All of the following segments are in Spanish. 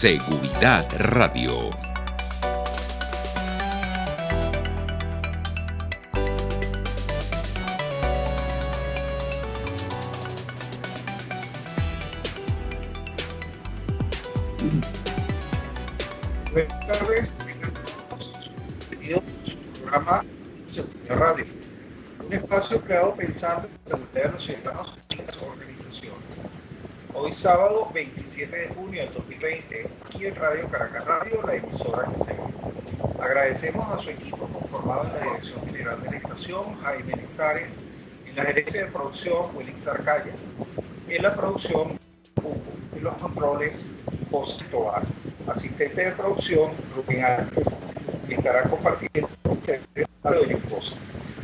Seguridad Radio. Buenas tardes, tengan todos bienvenidos a su programa Seguridad Radio, un espacio creado pensando en la seguridad de los ciudadanos y las organizaciones. Hoy sábado 27 de junio del 2020, aquí en Radio Caracas Radio, la emisora que se ve. Agradecemos a su equipo conformado en la Dirección General de la Estación, Jaime Nectares, en la Gerencia de Producción, Wilix Arcaya, en la producción, Hugo, en los controles, José Tobar, asistente de producción, Rubén Álvarez, y estará compartiendo con ustedes Aldo Cosa.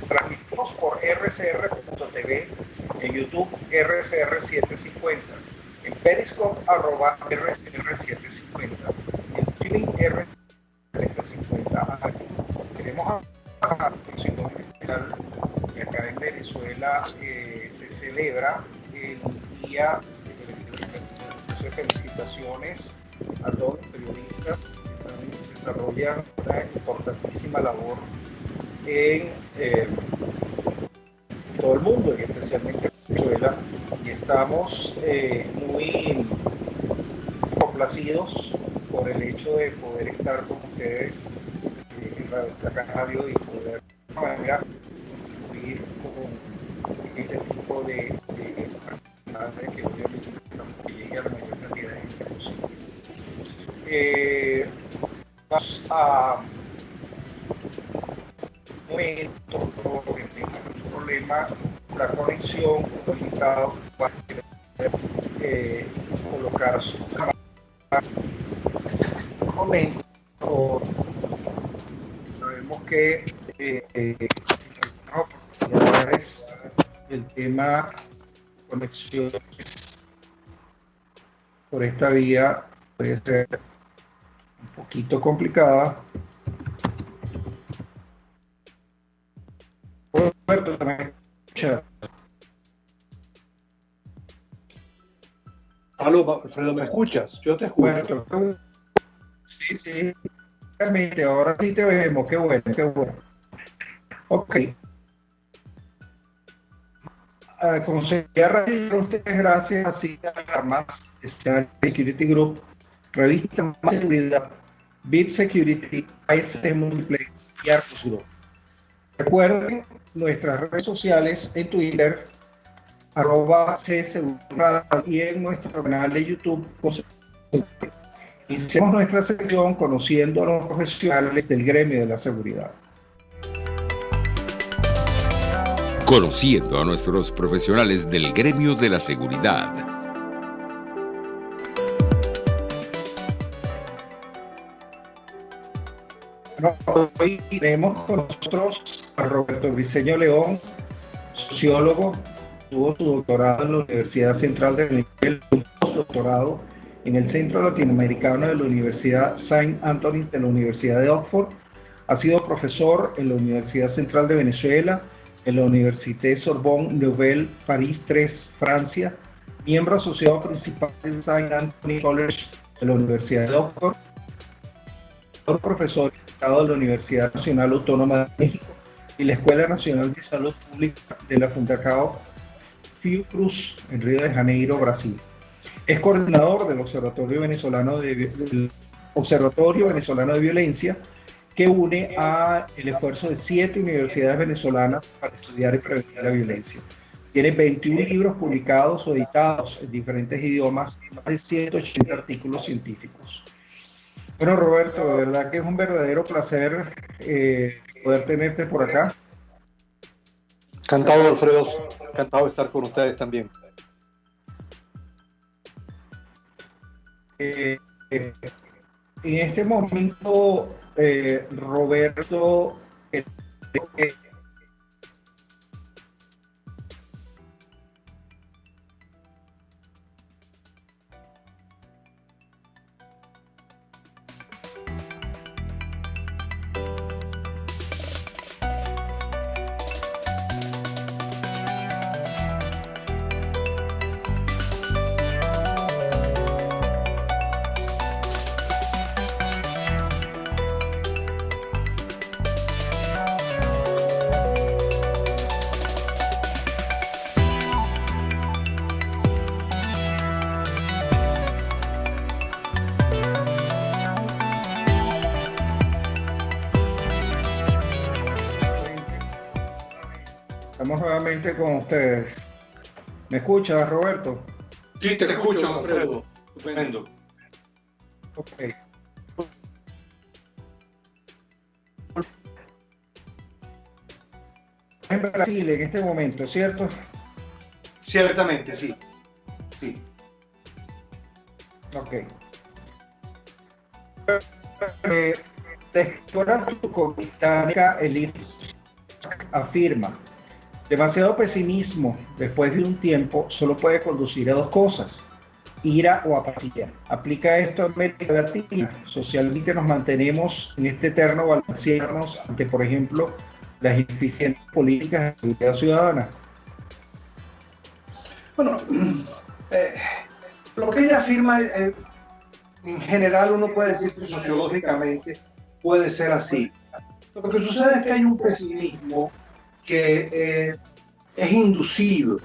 Transmitimos por rcr.tv, en YouTube RCR750, en Periscope @RCR750, en Twitch R750. Queremos a la atención especial que acá en Venezuela se celebra el día de felicitaciones a todos los periodistas que desarrollan una importantísima labor en todo el mundo y especialmente en Venezuela, y estamos muy complacidos por el hecho de poder estar con ustedes en Radio Radio y poder de alguna manera contribuir con este tipo de actividades que obviamente estamos que llegue a la mayor cantidad de gente posible. Vamos a momento porque tenemos un problema, la conexión complicado para colocar su cámara. Un momento, sabemos que en algunas oportunidades el tema de conexión por esta vía puede ser un poquito complicada. Roberto, ¿también escuchas? Aló, Alfredo, ¿me escuchas? Yo te escucho. Roberto, sí, realmente, ahora sí te vemos, qué bueno. Ok. Como se a ustedes, gracias así a más Security Group, Revista Más Seguridad, Bit Security, IC Multiplex y Arcus Group. Recuerden nuestras redes sociales en Twitter, @CSeguRadio, y en nuestro canal de YouTube. Iniciamos nuestra sección conociendo a los profesionales del gremio de la seguridad. Conociendo a nuestros profesionales del gremio de la seguridad. Hoy tenemos con nosotros a Roberto Briceño León, sociólogo, tuvo su doctorado en la Universidad Central de Venezuela, un postdoctorado en el Centro Latinoamericano de la Universidad Saint Anthony's de la Universidad de Oxford, ha sido profesor en la Universidad Central de Venezuela, en la Université Sorbonne Nouvelle París 3, Francia, miembro asociado principal del Saint Anthony College de la Universidad de Oxford, profesor de la Universidad Nacional Autónoma de México y la Escuela Nacional de Salud Pública de la Fundação Fiocruz en Río de Janeiro, Brasil. Es coordinador del Observatorio Venezolano de Violencia, que une a el esfuerzo de 7 universidades venezolanas para estudiar y prevenir la violencia. Tiene 21 libros publicados o editados en diferentes idiomas y más de 180 artículos científicos. Bueno, Roberto, de verdad que es un verdadero placer poder tenerte por acá. Encantado, Alfredo. Encantado de estar con ustedes también. En este momento, Roberto, Estamos nuevamente con ustedes. ¿Me escuchas, Roberto? Sí, te escucho, Alfredo. Estupendo. Ok. En Brasil en este momento, ¿cierto? Ciertamente, sí. Sí. Ok. Lectora británica Elite afirma: demasiado pesimismo después de un tiempo solo puede conducir a dos cosas: ira o apatía. ¿Aplica esto a América Latina? Socialmente nos mantenemos en este eterno balancearnos ante, por ejemplo, las ineficientes políticas de seguridad ciudadana. Bueno, lo que ella afirma, en general uno puede decir que sociológicamente puede ser así. Lo que sucede es que hay un pesimismo que es inducido,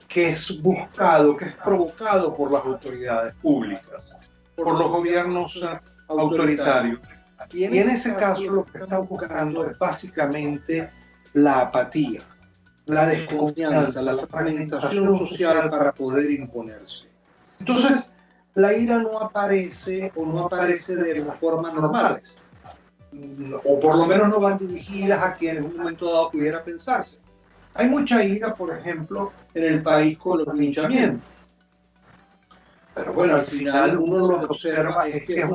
que es buscado, que es provocado por las autoridades públicas, por los gobiernos autoritarios. Y en ese caso lo que están buscando es básicamente la apatía, la desconfianza, la fragmentación social para poder imponerse. Entonces, la ira no aparece o no aparece de las formas normales, o por lo menos no van dirigidas a quien en un momento dado pudiera pensarse. Hay mucha ira, por ejemplo, en el país con los linchamientos. Pero bueno, al final uno lo que observa es que es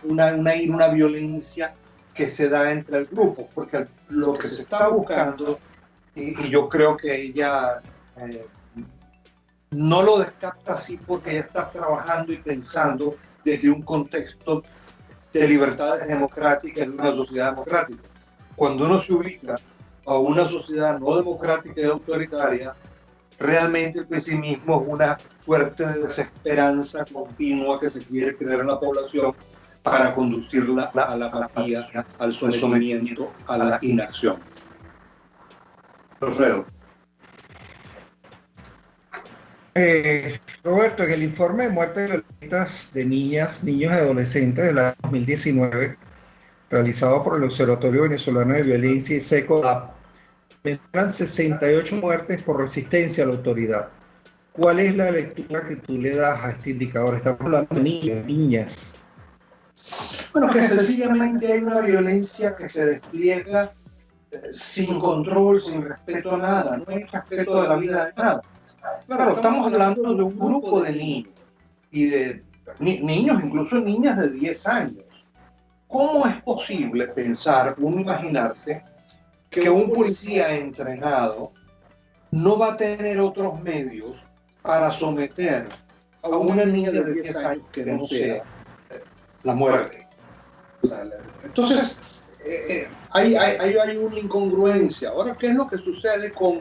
una violencia que se da entre el grupo, porque lo que se está buscando, y yo creo que ella no lo descarta así porque ella está trabajando y pensando desde un contexto de libertades democráticas de una sociedad democrática. Cuando uno se ubica a una sociedad no democrática y autoritaria, realmente el pesimismo es una suerte de desesperanza continua que se quiere crear en la población para conducirla a la apatía, al sometimiento, a la inacción. Alfredo. Roberto, en el informe de muertes violentas de niñas, niños y adolescentes del año 2019, realizado por el Observatorio Venezolano de Violencia y SECODAP, mencionan 68 muertes por resistencia a la autoridad. ¿Cuál es la lectura que tú le das a este indicador? Estamos hablando de niños, niñas. Bueno, que sencillamente hay una violencia que se despliega sin control, sin respeto a nada, no hay respeto de la vida de nada. Claro, estamos hablando de un grupo de niños, y de niños, incluso niñas de 10 años. ¿Cómo es posible pensar, uno imaginarse, que un policía entrenado no va a tener otros medios para someter a una niña de 10 años que no sea la muerte? Entonces, hay una incongruencia. Ahora, ¿qué es lo que sucede con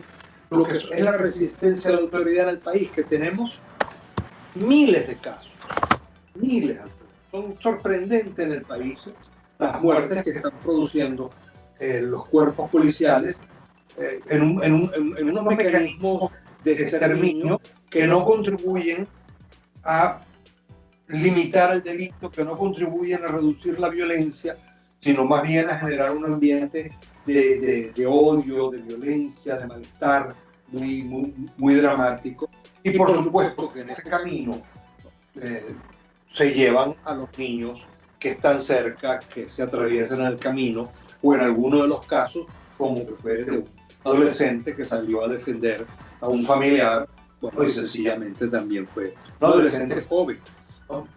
lo que es la resistencia a la autoridad en el país? Que tenemos miles de casos, miles. Son sorprendentes en el país las muertes que están produciendo los cuerpos policiales en unos mecanismos de exterminio que no contribuyen a limitar el delito, que no contribuyen a reducir la violencia, sino más bien a generar un ambiente de odio, de violencia, de malestar muy dramático. Y por supuesto que en ese camino se llevan a los niños que están cerca, que se atraviesan el camino, o en alguno de los casos, como que fue de un adolescente que salió a defender a un familiar, bueno, y sencillamente también fue un adolescente joven, ¿no?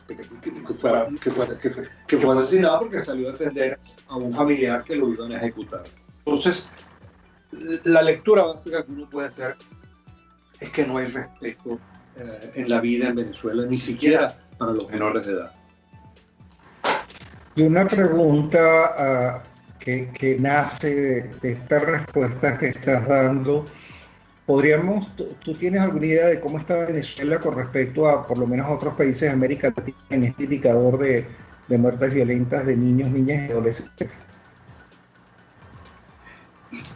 que fue asesinado porque salió a defender a un familiar que lo iban a ejecutar. Entonces, la lectura básica que uno puede hacer es que no hay respeto en la vida en Venezuela, ni siquiera para los menores de edad. Y una pregunta que nace de estas respuestas que estás dando. ¿Tú tienes alguna idea de cómo está Venezuela con respecto a, por lo menos, a otros países de América Latina en este indicador de muertes violentas de niños, niñas y adolescentes?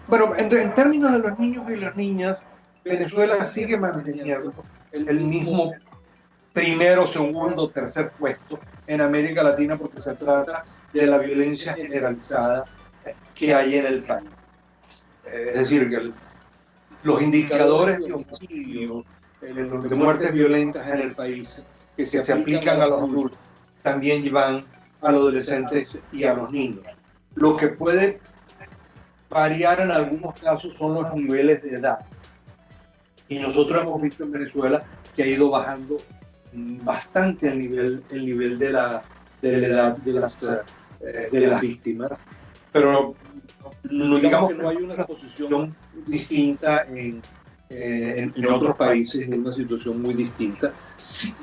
Bueno, en términos de los niños y las niñas, Venezuela sigue manteniendo el mismo primero, segundo, tercer puesto en América Latina, porque se trata de la violencia generalizada que hay en el país. Es decir, que los indicadores de homicidio, de muertes violentas en el país que se aplican a los adultos también van a los adolescentes y a los niños. Lo que puede variar en algunos casos son los niveles de edad. Y nosotros hemos visto en Venezuela que ha ido bajando bastante el nivel de la edad de las víctimas. Pero no digamos que no hay una posición distinta en otros países, en una situación muy distinta. Sí,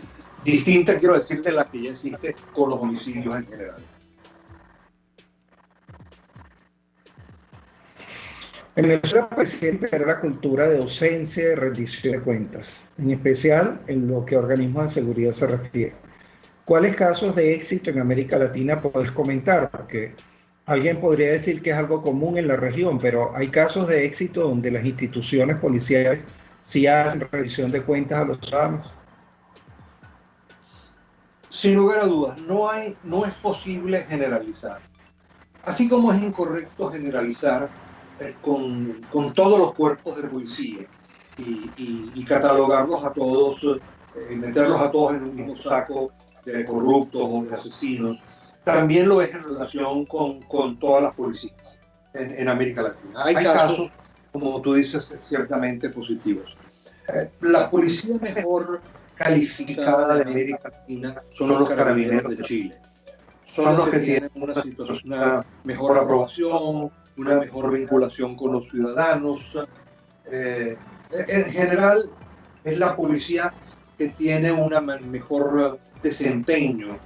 distinta quiero decir de la que ya existe con los homicidios en general. En Venezuela parece imperar la cultura de ausencia y de rendición de cuentas, en especial en lo que a organismos de seguridad se refiere. ¿Cuáles casos de éxito en América Latina podés comentar? Porque alguien podría decir que es algo común en la región, pero hay casos de éxito donde las instituciones policiales sí hacen rendición de cuentas a los ciudadanos. Sin lugar a dudas, no es posible generalizar. Así como es incorrecto generalizar con todos los cuerpos de policía y catalogarlos a todos, meterlos a todos en un mismo saco de corruptos o de asesinos, también lo es en relación con todas las policías en América Latina. Hay casos, como tú dices, ciertamente positivos. La policía mejor calificada de América Latina son los carabineros de Chile. Son los que tienen una mejor aprobación, una mejor vinculación con los ciudadanos. En general, es la policía que tiene un mejor desempeño.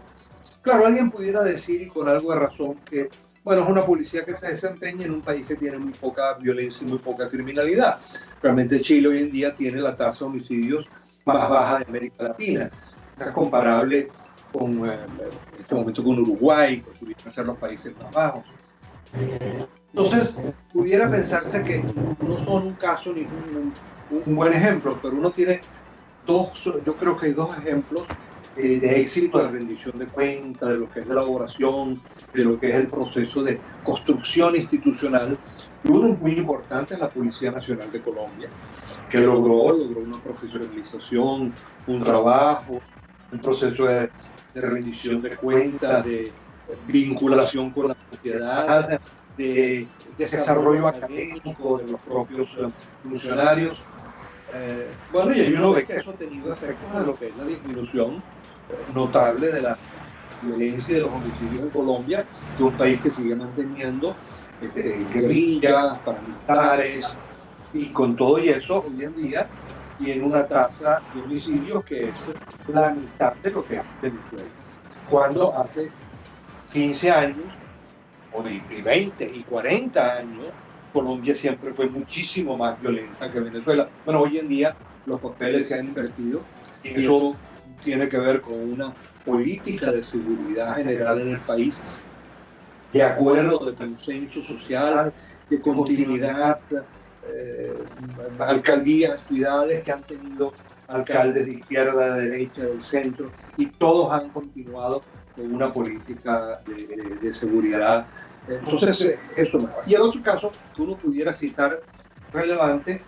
Claro, alguien pudiera decir, y con algo de razón, que bueno, es una policía que se desempeña en un país que tiene muy poca violencia y muy poca criminalidad. Realmente Chile hoy en día tiene la tasa de homicidios más baja de América Latina. Es comparable con este momento con Uruguay, que pudieran ser los países más bajos. Entonces, pudiera pensarse que no son un caso ni un buen ejemplo, pero uno tiene yo creo que hay dos ejemplos de éxito de rendición de cuentas, de lo que es la elaboración, de lo que es el proceso de construcción institucional. Y uno muy importante es la Policía Nacional de Colombia, que logró una profesionalización, un trabajo, un proceso de rendición de cuentas, de vinculación con la sociedad, de desarrollo académico de los propios funcionarios. Bueno, y uno ve que eso ha tenido efectos en lo que es la disminución notable de la violencia y de los homicidios en Colombia, de un país que sigue manteniendo guerrillas, paramilitares, y con todo y eso, hoy en día tiene una tasa de homicidios que es la mitad de lo que es Venezuela. Cuando hace 15 años, o de 20 y 40 años, Colombia siempre fue muchísimo más violenta que Venezuela. Bueno, hoy en día los papeles se han invertido y eso tiene que ver con una política de seguridad general en el país, de acuerdo, de consenso social, de continuidad, alcaldías, ciudades que han tenido alcaldes de izquierda, de derecha, del centro, y todos han continuado con una política de seguridad. Entonces, eso me va. Y el otro caso que uno pudiera citar relevante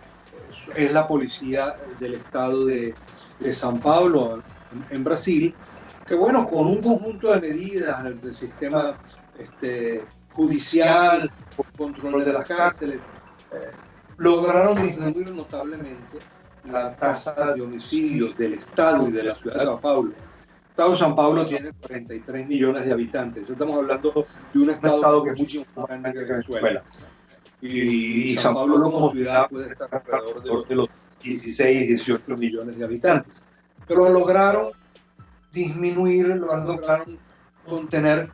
es la policía del estado de São Paulo, en Brasil, que bueno, con un conjunto de medidas del sistema judicial, por control de las cárceles, lograron disminuir notablemente la tasa de homicidios del estado y de la ciudad de São Paulo. El estado de São Paulo tiene 43 millones de habitantes. Estamos hablando de un estado que es mucho más grande que Venezuela. Y São Paulo como ciudad puede estar alrededor de los 16, 18 millones de habitantes. Pero lo lograron disminuir, lo lograron contener.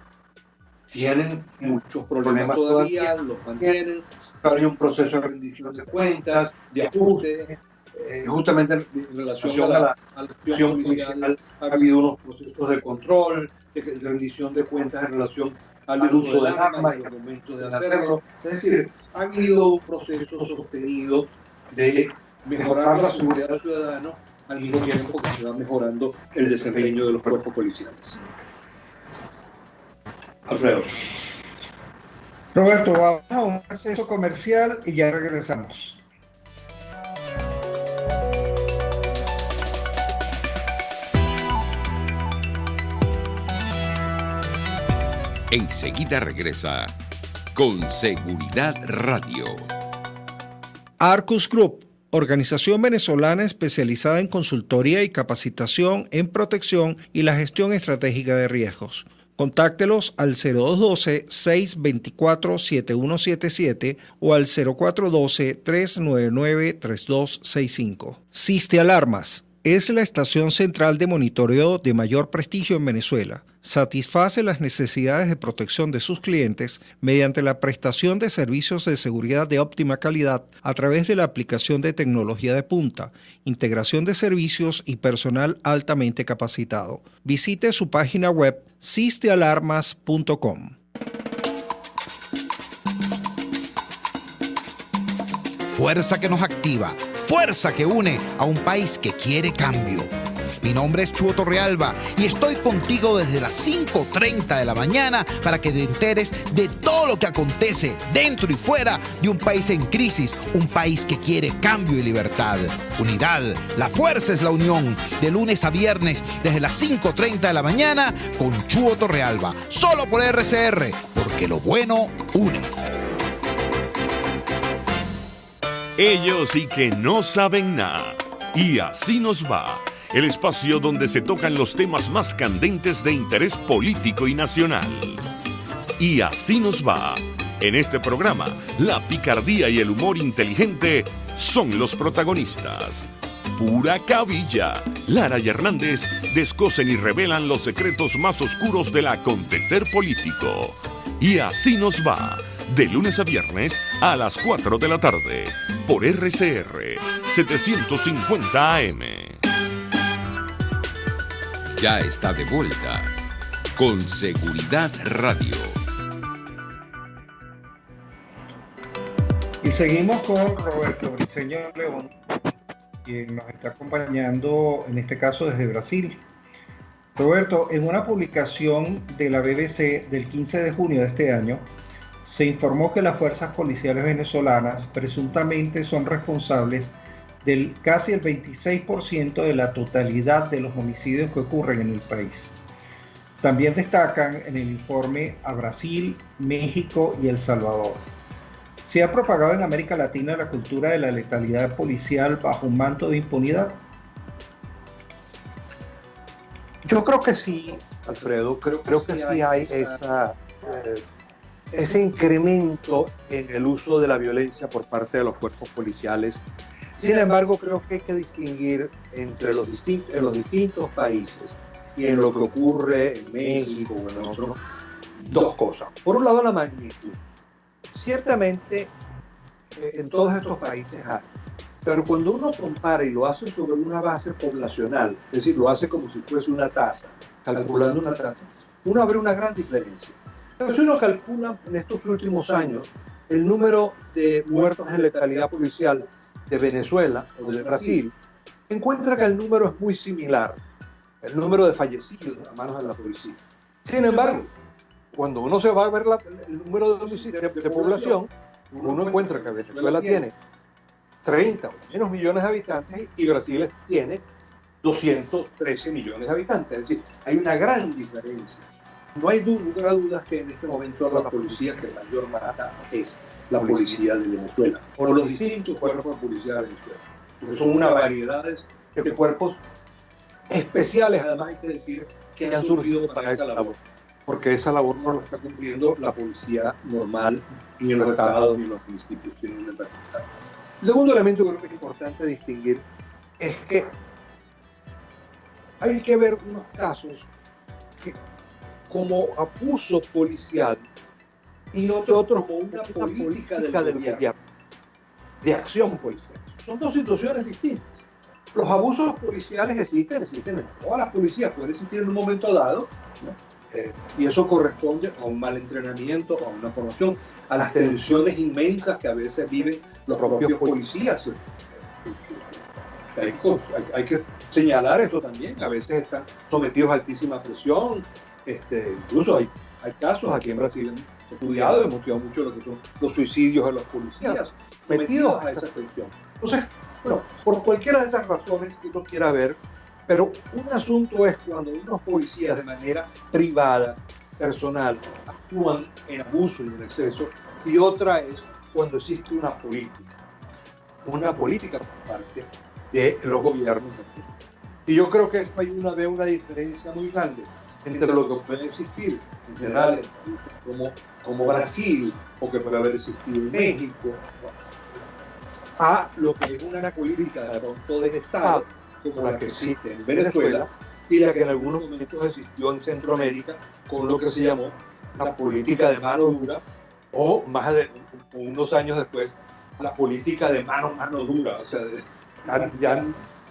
Tienen muchos problemas todavía, los mantienen. Pero hay un proceso de rendición de cuentas, de ajuste. Justamente en relación a la acción policial ha habido unos procesos de control, de rendición de cuentas en relación al uso del arma y al momento de hacerlo. Es decir, ha habido un proceso sostenido de mejorar la seguridad del ciudadano al mismo tiempo que se va mejorando el desempeño de los cuerpos policiales. Alfredo. Roberto, vamos a un acceso comercial y ya regresamos. Enseguida regresa con Seguridad Radio. Arcus Group, organización venezolana especializada en consultoría y capacitación en protección y la gestión estratégica de riesgos. Contáctelos al 0212-624-7177 o al 0412-399-3265. Siste Alarmas es la estación central de monitoreo de mayor prestigio en Venezuela. Satisface las necesidades de protección de sus clientes mediante la prestación de servicios de seguridad de óptima calidad a través de la aplicación de tecnología de punta, integración de servicios y personal altamente capacitado. Visite su página web sistealarmas.com. Fuerza que nos activa, fuerza que une a un país que quiere cambio. Mi nombre es Chuo Torrealba y estoy contigo desde las 5:30 de la mañana para que te enteres de todo lo que acontece dentro y fuera de un país en crisis, un país que quiere cambio y libertad. Unidad, la fuerza es la unión, de lunes a viernes desde las 5:30 de la mañana con Chuo Torrealba, solo por RCR, porque lo bueno une. Ellos sí que no saben nada. Y así nos va. El espacio donde se tocan los temas más candentes de interés político y nacional. Y así nos va. En este programa, la picardía y el humor inteligente son los protagonistas. Pura cabilla. Lara y Hernández descosen y revelan los secretos más oscuros del acontecer político. Y así nos va. De lunes a viernes a las 4 de la tarde. Por RCR 750 AM. Ya está de vuelta con Seguridad Radio. Y seguimos con Roberto Briceño León, quien nos está acompañando en este caso desde Brasil. Roberto, en una publicación de la BBC del 15 de junio de este año, se informó que las fuerzas policiales venezolanas presuntamente son responsables del casi el 26% de la totalidad de los homicidios que ocurren en el país. También destacan en el informe a Brasil, México y El Salvador. ¿Se ha propagado en América Latina la cultura de la letalidad policial bajo un manto de impunidad? Yo creo que sí, Alfredo, creo que sí hay ese incremento en el uso de la violencia por parte de los cuerpos policiales. Sin embargo, creo que hay que distinguir entre los distintos países y en lo que ocurre en México o en otros, dos cosas. Por un lado, la magnitud. Ciertamente, en todos estos países hay. Pero cuando uno compara y lo hace sobre una base poblacional, es decir, lo hace como si fuese una tasa, calculando una tasa, uno ve una gran diferencia. Pero si uno calcula en estos últimos años el número de muertos en letalidad policial de Venezuela o de Brasil, encuentra que el número es muy similar, el número de fallecidos a manos de la policía. Sin embargo, cuando uno se va a ver el número de homicidios de población, uno encuentra que Venezuela tiene 30 o menos millones de habitantes y Brasil tiene 213 millones de habitantes. Es decir, hay una gran diferencia. No hay lugar a dudas que en este momento la policía que mayor mata es la policía de Venezuela, o los distintos cuerpos de policía de Venezuela, porque son una variedad de cuerpos especiales, además hay que decir, que han surgido para esa labor, porque esa labor no la está cumpliendo la policía normal, ni en los estados, ni en los municipios, sino en el país. El segundo elemento que creo que es importante distinguir es que hay que ver unos casos que, como abuso policial, y otros como una política del gobierno, de acción policial. Son dos situaciones distintas. Los abusos policiales existen en todas las policías, pueden existir en un momento dado, ¿no? Y eso corresponde a un mal entrenamiento, a una formación, a las tensiones inmensas que a veces viven los propios policías. Hay que señalar esto también, a veces están sometidos a altísima presión, incluso hay casos aquí en Brasil estudiado, hemos estudiado mucho lo que son los suicidios de los policías, metidos a esa tensión. Entonces, bueno, por cualquiera de esas razones que uno quiera ver, pero un asunto es cuando unos policías de manera privada, personal, actúan en abuso y en exceso, y otra es cuando existe una política por parte de los gobiernos. Y yo creo que eso hay una diferencia muy grande entre lo que puede existir en general en países como Brasil, o que puede haber existido en México, a lo que es una política de pronto de Estado, como la que existe en Venezuela, y la que en algunos momentos existió en Centroamérica, con lo que se llamó la política de mano dura, o más de unos años después, la política de mano dura, o sea,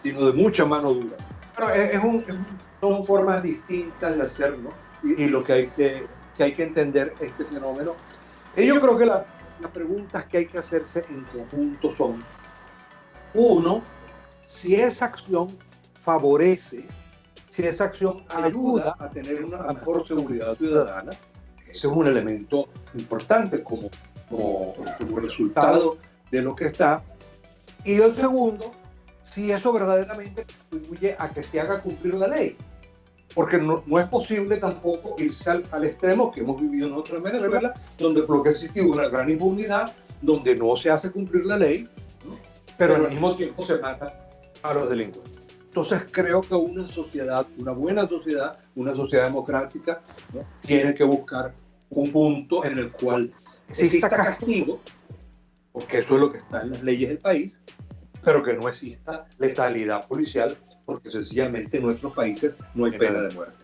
sino de mucha mano dura. Pero son formas distintas de hacerlo, y lo que hay que entender este fenómeno. Y yo creo que las preguntas que hay que hacerse en conjunto son: uno, si esa acción favorece, si esa acción ayuda a tener una mejor seguridad ciudadana. Ese es un elemento importante como resultado de lo que está. Y el segundo, si eso verdaderamente contribuye a que se haga cumplir la ley. Porque no es posible tampoco irse al extremo que hemos vivido nosotros en Venezuela, donde por lo que ha existido una gran impunidad, donde no se hace cumplir la ley, ¿no? Pero al mismo tiempo se mata a los delincuentes. Entonces creo que una sociedad, una buena sociedad, una sociedad democrática, ¿no?, tiene que buscar un punto en el cual exista castigo, porque eso es lo que está en las leyes del país, pero que no exista letalidad policial, porque sencillamente en nuestros países no hay pena de muerte.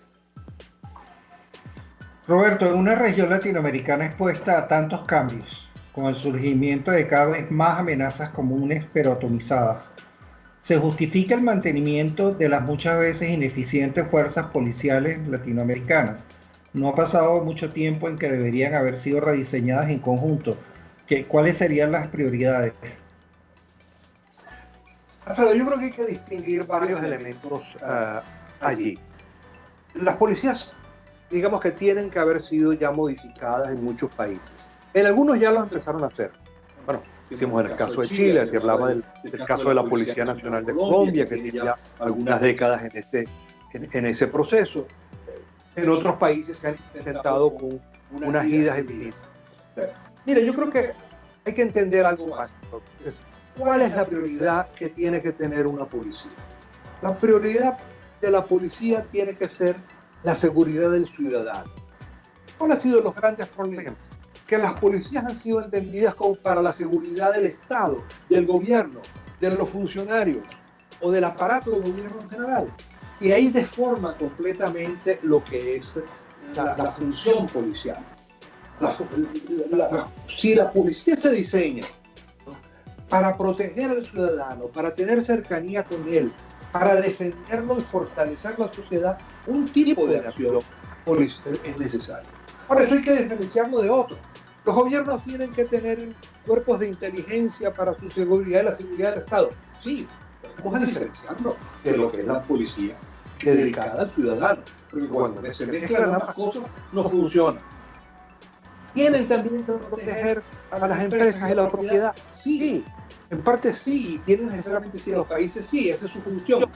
Roberto, en una región latinoamericana expuesta a tantos cambios, con el surgimiento de cada vez más amenazas comunes pero atomizadas, ¿se justifica el mantenimiento de las muchas veces ineficientes fuerzas policiales latinoamericanas? No ha pasado mucho tiempo en que deberían haber sido rediseñadas en conjunto. ¿Cuáles serían las prioridades? Alfredo, yo creo que hay que distinguir varios elementos allí. Las policías, digamos que tienen que haber sido ya modificadas en muchos países. En algunos ya lo empezaron a hacer. Bueno, hicimos en el caso de Chile, que hablaba del caso de la Policía Nacional de Colombia, que tiene ya algunas décadas en ese proceso. En otros países se han intentado con unas idas y venidas. Mira, yo creo que hay que entender algo básico. ¿Cuál es la prioridad que tiene que tener una policía? La prioridad de la policía tiene que ser la seguridad del ciudadano. ¿Cuáles han sido los grandes problemas? Que las policías han sido entendidas como para la seguridad del Estado, del gobierno, de los funcionarios o del aparato del gobierno en general. Y ahí deforma completamente lo que es la función policial. Si la policía se diseña para proteger al ciudadano, para tener cercanía con él, para defenderlo y fortalecer la sociedad, un tipo de acción es necesario. Por eso hay que diferenciarlo de otro. Los gobiernos tienen que tener cuerpos de inteligencia para su seguridad y la seguridad del Estado. Sí, vamos a diferenciarlo de lo que es la policía, que es dedicada al ciudadano. Porque cuando se mezclan ambas cosas, no funciona. ¿Tienen también que proteger a las empresas y la propiedad? Sí, en parte sí, tienen necesariamente sí, los países sí, esa es su función,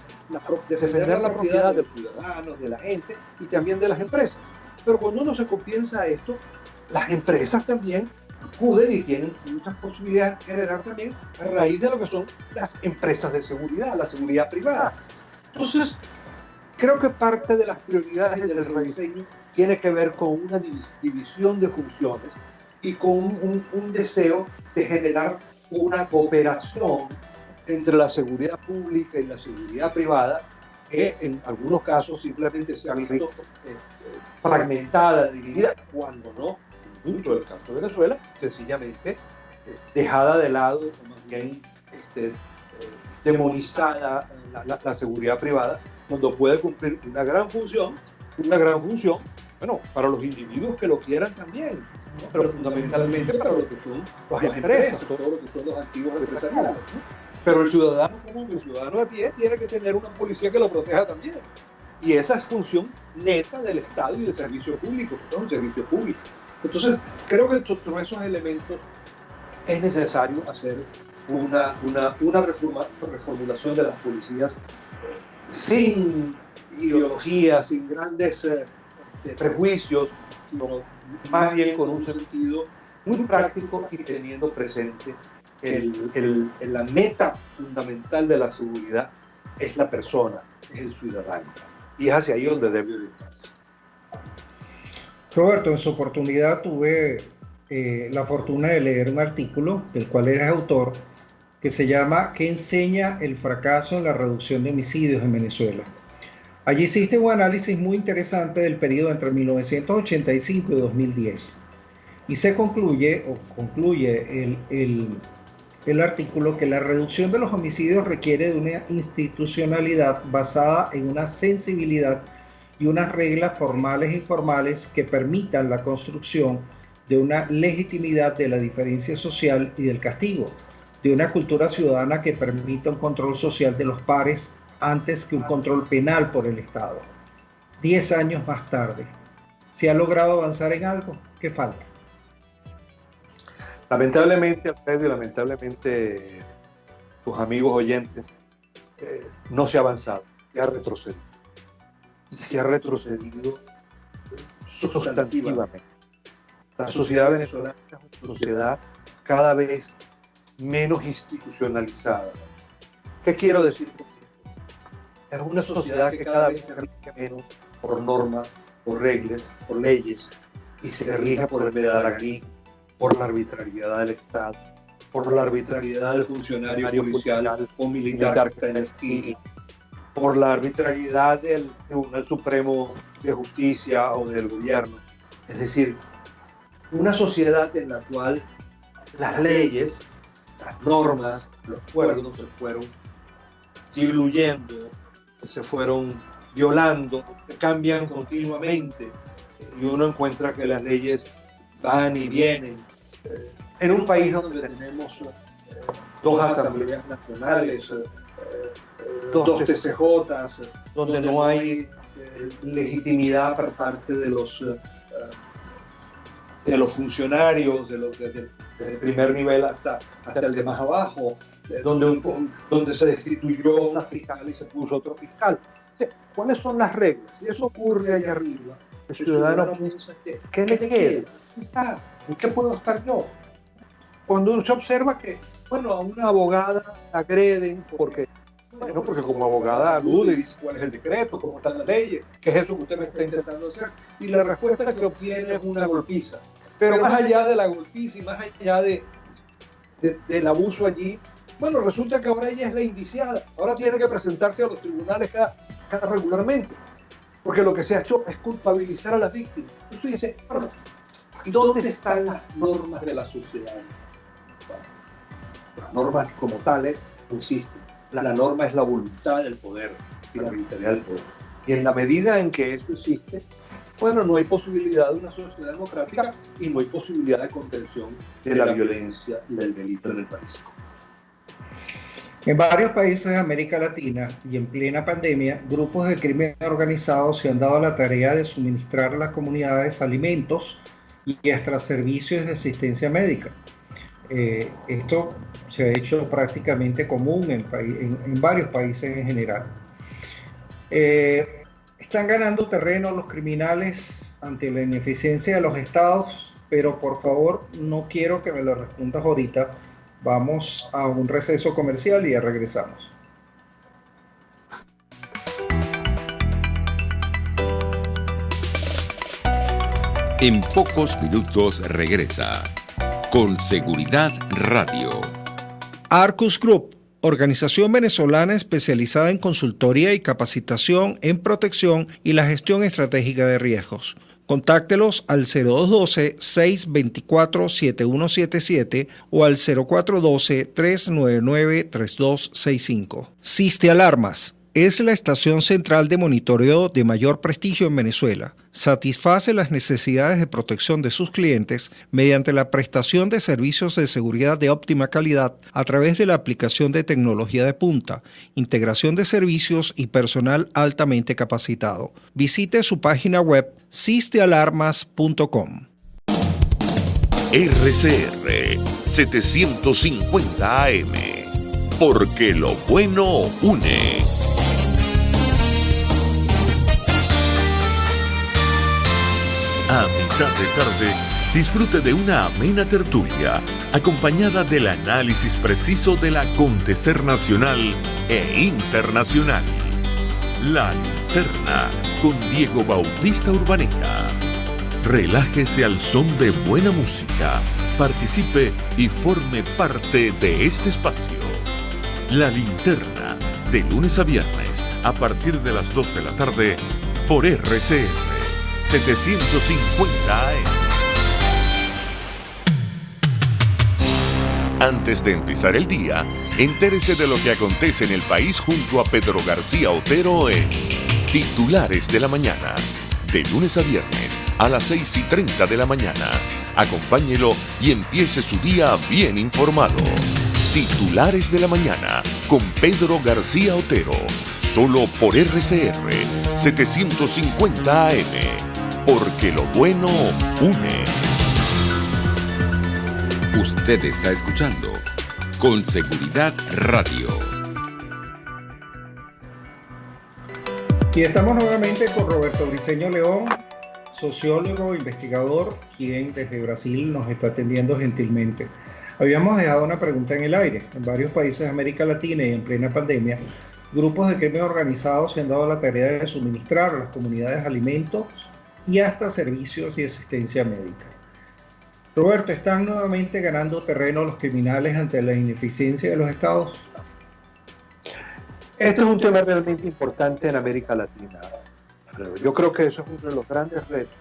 defender la propiedad del ciudadano, de la gente y también de las empresas. Pero cuando uno se comienza a esto, las empresas también acuden y tienen muchas posibilidades de generar también a raíz de lo que son las empresas de seguridad, la seguridad privada. Entonces, creo que parte de las prioridades del rediseño tiene que ver con una división de funciones y con un deseo de generar una cooperación entre la seguridad pública y la seguridad privada, que en algunos casos simplemente se ha visto fragmentada, dividida, cuando no, mucho del caso de Venezuela, sencillamente dejada de lado, o más bien demonizada la seguridad privada, cuando puede cumplir una gran función, bueno, para los individuos que lo quieran también, ¿no? Pero fundamentalmente para lo que son las empresas, todo lo que son los activos empresariales, ¿no? Pero el ciudadano común, el ciudadano de pie, tiene que tener una policía que lo proteja también. Y esa es función neta del Estado y del servicio público, que es un servicio público. Entonces, creo que todos esos elementos es necesario hacer una reformulación de las policías sin ideología, sin grandes prejuicios, sino más bien con un sentido muy práctico y teniendo presente la meta fundamental de la seguridad es la persona, es el ciudadano, y es hacia ahí donde debe orientarse. Roberto, en su oportunidad tuve la fortuna de leer un artículo del cual eres autor que se llama ¿Qué enseña el fracaso en la reducción de homicidios en Venezuela? Allí hiciste un análisis muy interesante del periodo entre 1985 y 2010 y se concluye el artículo que la reducción de los homicidios requiere de una institucionalidad basada en una sensibilidad y unas reglas formales e informales que permitan la construcción de una legitimidad de la diferencia social y del castigo, de una cultura ciudadana que permita un control social de los pares antes que un control penal por el Estado. 10 años más tarde, ¿se ha logrado avanzar en algo? ¿Qué falta? Lamentablemente, Alfredo, y lamentablemente tus amigos oyentes, no se ha avanzado, se ha retrocedido. Se ha retrocedido sustantivamente. La sociedad venezolana es una sociedad cada vez menos institucionalizada. ¿Qué quiero decir con esto? Es una sociedad que cada vez se rige menos por normas, por reglas, por leyes, y se rige por el medalaguismo, por la arbitrariedad del Estado, por la arbitrariedad del funcionario policial o militar que está en la esquina, por la arbitrariedad del Tribunal Supremo de Justicia o del gobierno. Es decir, una sociedad en la cual las leyes, las normas, los acuerdos se fueron diluyendo, se fueron violando, cambian continuamente, y uno encuentra que las leyes van y vienen. En un país donde tenemos dos asambleas nacionales, dos TCJs, donde no hay legitimidad por parte de los funcionarios, desde el primer nivel hasta el de más abajo, donde se destituyó una fiscal y se puso otro fiscal. ¿Cuáles son las reglas? Si eso ocurre allá arriba, el ciudadano piensa, ¿qué le queda? ¿En qué puedo estar yo? Cuando uno se observa que, bueno, a una abogada la agreden porque como abogada alude y dice cuál es el decreto, cómo están las leyes, qué es eso que usted me está intentando hacer, y la respuesta que obtiene es una golpiza. Pero más allá de la golpiza y más allá del abuso allí, bueno, resulta que ahora ella es la indiciada, ahora tiene que presentarse a los tribunales cada regularmente, porque lo que se ha hecho es culpabilizar a las víctimas. Entonces dice, perdón, ¿y dónde están las normas de la sociedad? Bueno, las normas como tales no existen. La norma es la voluntad del poder y la arbitrariedad del poder. Y en la medida en que eso existe, bueno, no hay posibilidad de una sociedad democrática y no hay posibilidad de contención de la violencia y del delito en el país. En varios países de América Latina y en plena pandemia, grupos de crimen organizado se han dado la tarea de suministrar a las comunidades alimentos y hasta servicios de asistencia médica. Esto se ha hecho prácticamente común en varios países en general. Están ganando terreno los criminales ante la ineficiencia de los estados, pero por favor no quiero que me lo respondas ahorita. Vamos a un receso comercial y ya regresamos. En pocos minutos regresa Con Seguridad Radio. Arcus Group, organización venezolana especializada en consultoría y capacitación en protección y la gestión estratégica de riesgos. Contáctelos al 0212-624-7177 o al 0412-399-3265. Siste Alarmas es la estación central de monitoreo de mayor prestigio en Venezuela. Satisface las necesidades de protección de sus clientes mediante la prestación de servicios de seguridad de óptima calidad a través de la aplicación de tecnología de punta, integración de servicios y personal altamente capacitado. Visite su página web sistealarmas.com. RCR 750 AM, porque lo bueno une. A mitad de tarde, disfrute de una amena tertulia, acompañada del análisis preciso del acontecer nacional e internacional. La Linterna, con Diego Bautista Urbaneta. Relájese al son de buena música, participe y forme parte de este espacio. La Linterna, de lunes a viernes, a partir de las 2 de la tarde, por RCR 750 AM. Antes de empezar el día, entérese de lo que acontece en el país junto a Pedro García Otero en Titulares de la Mañana, de lunes a viernes a las 6:30 de la mañana. Acompáñelo y empiece su día bien informado. Titulares de la Mañana con Pedro García Otero, solo por RCR 750 AM, porque lo bueno une. Usted está escuchando Con Seguridad Radio. Y estamos nuevamente con Roberto Briceño León, sociólogo, investigador, quien desde Brasil nos está atendiendo gentilmente. Habíamos dejado una pregunta en el aire. En varios países de América Latina y en plena pandemia, grupos de crimen organizado se han dado la tarea de suministrar a las comunidades alimentos y hasta servicios y asistencia médica. Roberto, ¿están nuevamente ganando terreno los criminales ante la ineficiencia de los estados? Este es un tema realmente importante en América Latina, Alfredo. Yo creo que eso es uno de los grandes retos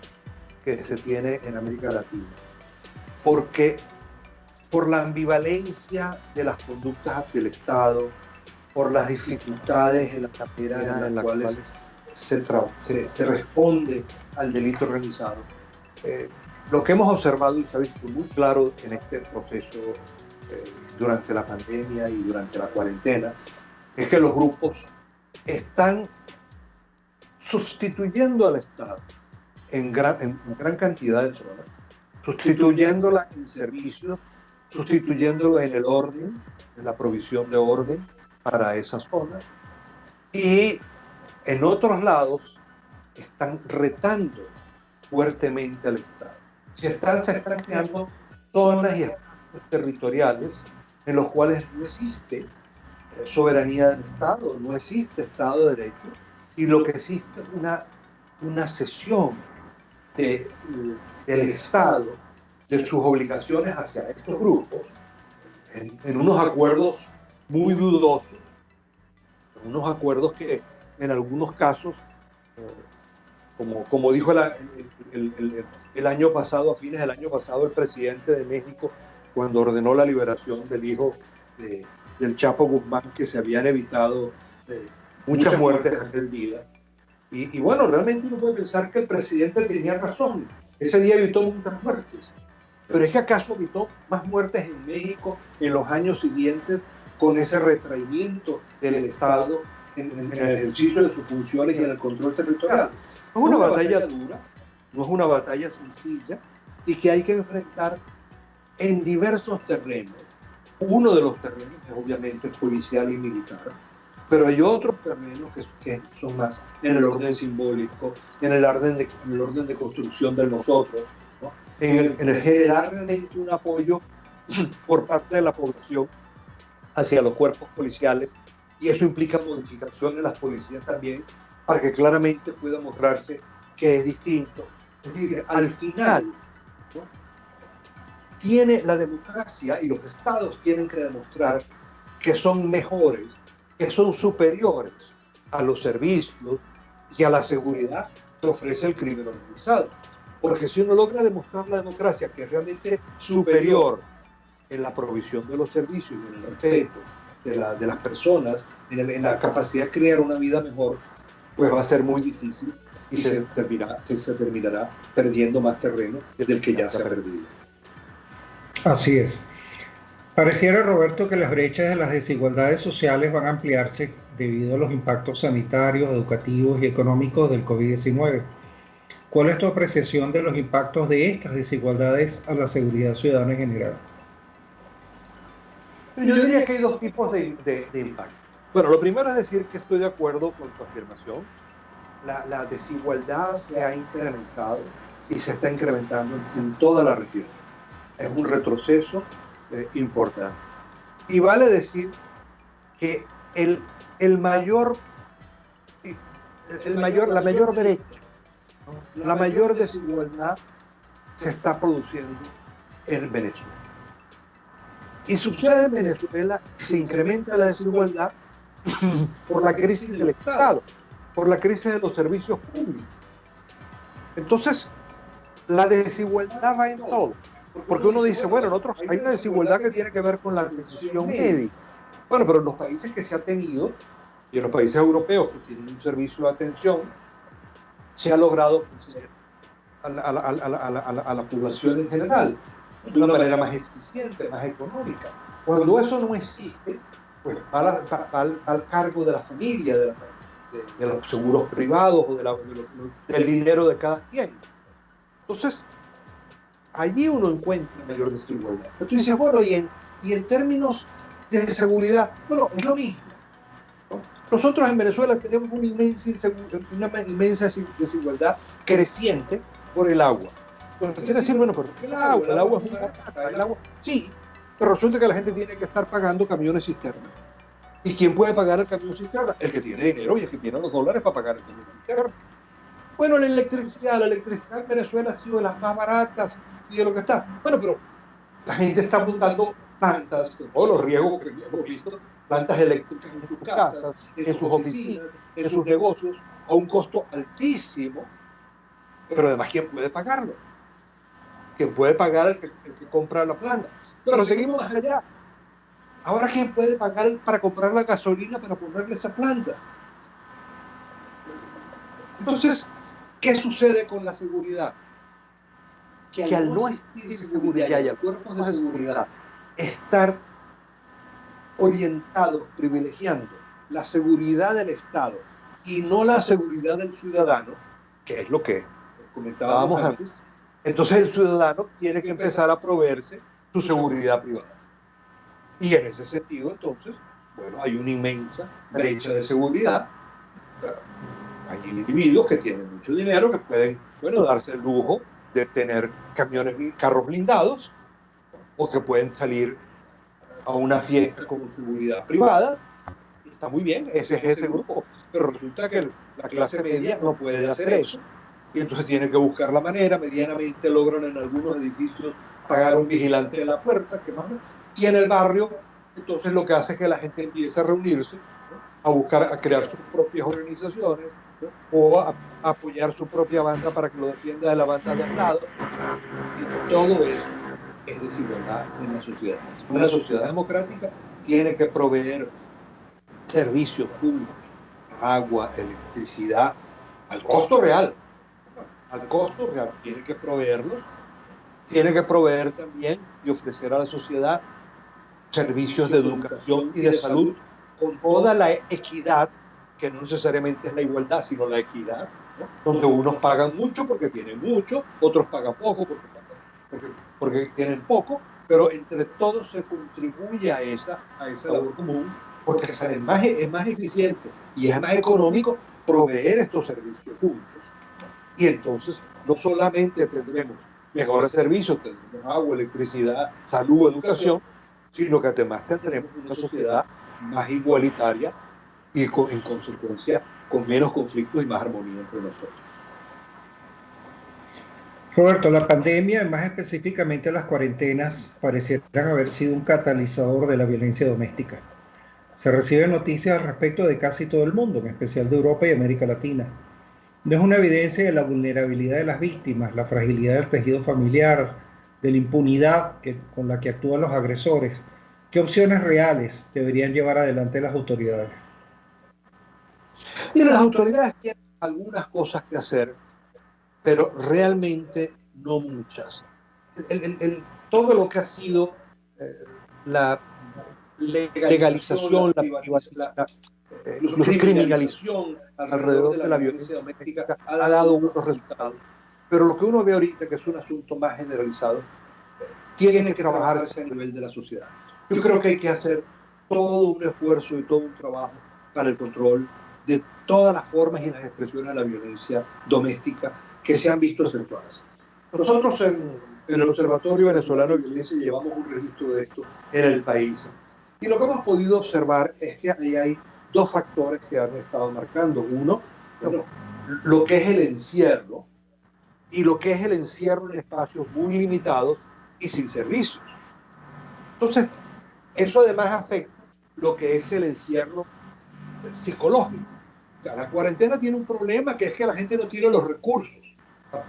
que se tiene en América Latina, porque por la ambivalencia de las conductas del Estado, por las dificultades en la manera en la cual se responde al delito organizado, lo que hemos observado y se ha visto muy claro en este proceso durante la pandemia y durante la cuarentena, es que los grupos están sustituyendo al Estado en gran cantidad de zonas, sustituyéndola en servicios, sustituyéndolo en el orden, en la provisión de orden para esas zonas, y en otros lados están retando fuertemente al Estado. Se están creando zonas y espacios territoriales en los cuales no existe soberanía del Estado, no existe Estado de Derecho, y lo que existe es una cesión del Estado de sus obligaciones hacia estos grupos en unos acuerdos muy dudosos, unos acuerdos que en algunos casos, como dijo el año pasado, a fines del año pasado, el presidente de México, cuando ordenó la liberación del hijo del Chapo Guzmán, que se habían evitado muchas muertes aquel día. Y bueno, realmente uno puede pensar que el presidente tenía razón. Ese día evitó muchas muertes. Pero es que acaso evitó más muertes en México en los años siguientes con ese retraimiento del Estado en el ejercicio de sus funciones y en el control territorial. No es una batalla dura, no es una batalla sencilla y que hay que enfrentar en diversos terrenos. Uno de los terrenos es obviamente policial y militar, pero hay otros terrenos que son más en el orden simbólico, en el orden de construcción de nosotros, ¿no? en el generar realmente un apoyo por parte de la población hacia los cuerpos policiales, y eso implica modificación en las policías también, para que claramente pueda mostrarse que es distinto. Es decir, al final, ¿no?, tiene la democracia y los estados tienen que demostrar que son mejores, que son superiores a los servicios y a la seguridad que ofrece el crimen organizado. Porque si uno logra demostrar la democracia que es realmente superior en la provisión de los servicios y en el respeto de las personas, en la capacidad de crear una vida mejor, pues va a ser muy difícil y se terminará perdiendo más terreno del que ya se ha perdido. Así es. Pareciera, Roberto, que las brechas de las desigualdades sociales van a ampliarse debido a los impactos sanitarios, educativos y económicos del COVID-19. ¿Cuál es tu apreciación de los impactos de estas desigualdades a la seguridad ciudadana en general? Yo diría que hay dos tipos de impacto. Bueno, lo primero es decir que estoy de acuerdo con tu afirmación. La desigualdad se ha incrementado y se está incrementando en toda la región. Es un retroceso importante. Y vale decir que la mayor brecha, ¿no? La mayor desigualdad se está produciendo en Venezuela. Y sucede en Venezuela, se incrementa la desigualdad por la crisis del Estado, por la crisis de los servicios públicos. Entonces, la desigualdad va en todo. Porque uno dice, bueno, en otros hay una desigualdad que tiene que ver con la atención médica. Bueno, pero en los países que se ha tenido, y en los países europeos que tienen un servicio de atención, se ha logrado ofrecer a la población en general de una manera más eficiente, más económica. Cuando eso no existe, pues va al cargo de la familia, de los seguros privados o del dinero de cada quien. Entonces, allí uno encuentra mayor desigualdad. Entonces tú dices, bueno, y en términos de seguridad, bueno, es lo mismo, ¿no? Nosotros en Venezuela tenemos una inmensa desigualdad creciente por el agua. Bueno, quiere decir, bueno, pero el agua es una batata, el agua, sí, pero resulta que la gente tiene que estar pagando camiones cisterna. ¿Y quién puede pagar el camión cisterna? El que tiene dinero y el que tiene los dólares para pagar el camión cisterna. Bueno, la electricidad en Venezuela ha sido de las más baratas y de lo que está. Bueno, pero la gente está montando plantas, con todos los riesgos que hemos visto, plantas eléctricas en sus casas, en sus oficinas, en sus negocios, a un costo altísimo, pero además, ¿quién puede pagarlo? ¿Quién puede pagar el que compra la planta? Pero seguimos más allá. Ahora, ¿quién puede pagar para comprar la gasolina para ponerle esa planta? Entonces, ¿qué sucede con la seguridad? Que al no existir seguridad y al cuerpo de seguridad estar orientados, privilegiando la seguridad del Estado y no la seguridad del ciudadano, que es lo que comentábamos antes, entonces el ciudadano tiene que empezar a proveerse su seguridad privada. Y en ese sentido, entonces, bueno, hay una inmensa brecha de seguridad. Hay individuos que tienen mucho dinero que pueden, bueno, darse el lujo de tener carros blindados, o que pueden salir a una fiesta con seguridad privada. Está muy bien, ese es ese grupo. Pero resulta que la clase media no puede hacer eso. Y entonces tienen que buscar la manera, medianamente logran en algunos edificios pagar un vigilante de la puerta, que más y en el barrio, entonces lo que hace es que la gente empiece a reunirse, ¿no? a crear sus propias organizaciones, ¿no? O a apoyar su propia banda para que lo defienda de la banda de al lado. Y todo eso es desigualdad en la sociedad. Una sociedad democrática tiene que proveer servicios públicos, agua, electricidad, al costo real. Al costo real, tiene que proveerlos, tiene que proveer también y ofrecer a la sociedad servicios de educación y de salud con toda la equidad, que no necesariamente es la igualdad, sino la equidad, ¿no? Donde unos pagan mucho porque tienen mucho, otros pagan poco porque tienen poco, pero entre todos se contribuye a esa labor común, porque es más eficiente y es más económico proveer estos servicios públicos. Y entonces no solamente tendremos mejores servicios, tendremos agua, electricidad, salud, educación, sino que además tendremos una sociedad más igualitaria y en consecuencia con menos conflictos y más armonía entre nosotros. Roberto, la pandemia, más específicamente las cuarentenas, parecieran haber sido un catalizador de la violencia doméstica. Se reciben noticias al respecto de casi todo el mundo, en especial de Europa y América Latina. No es una evidencia de la vulnerabilidad de las víctimas, la fragilidad del tejido familiar, de la impunidad con la que actúan los agresores. ¿Qué opciones reales deberían llevar adelante las autoridades? Y las autoridades tienen algunas cosas que hacer, pero realmente no muchas. Todo lo que ha sido la legalización, la privatización, la criminalización alrededor de la violencia doméstica ha dado unos resultados. Pero lo que uno ve ahorita, que es un asunto más generalizado, tiene que trabajarse a nivel de la sociedad. Yo creo que hay que hacer todo un esfuerzo y todo un trabajo para el control de todas las formas y las expresiones de la violencia doméstica que se han visto acentuadas. Nosotros en el Observatorio Venezolano de Violencia llevamos un registro de esto en el país. Y lo que hemos podido observar es que ahí hay dos factores que han estado marcando. Uno, bueno, lo que es el encierro, y lo que es el encierro en espacios muy limitados y sin servicios. Entonces, eso además afecta lo que es el encierro psicológico. O sea, la cuarentena tiene un problema, que es que la gente no tiene los recursos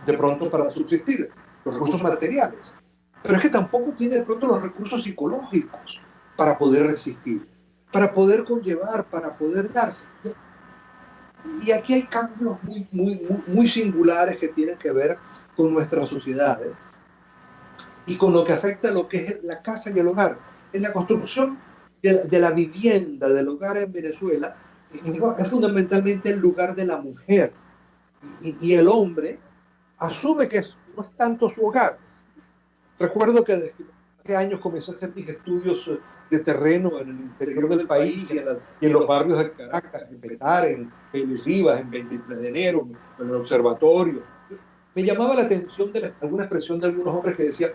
de pronto para subsistir, los recursos materiales, pero es que tampoco tiene de pronto los recursos psicológicos para poder resistir, para poder conllevar, para poder darse. Y aquí hay cambios muy singulares que tienen que ver con nuestras sociedades y con lo que afecta a lo que es la casa y el hogar. En la construcción de la vivienda, del hogar en Venezuela, es fundamentalmente el lugar de la mujer. Y el hombre asume que no es tanto su hogar. Recuerdo que desde hace años comencé a hacer mis estudios de terreno en el interior del país y en los barrios de Caracas, en Petare, en Rivas, en 23 de enero, en el observatorio. Me llamaba la atención alguna expresión de algunos hombres que decían: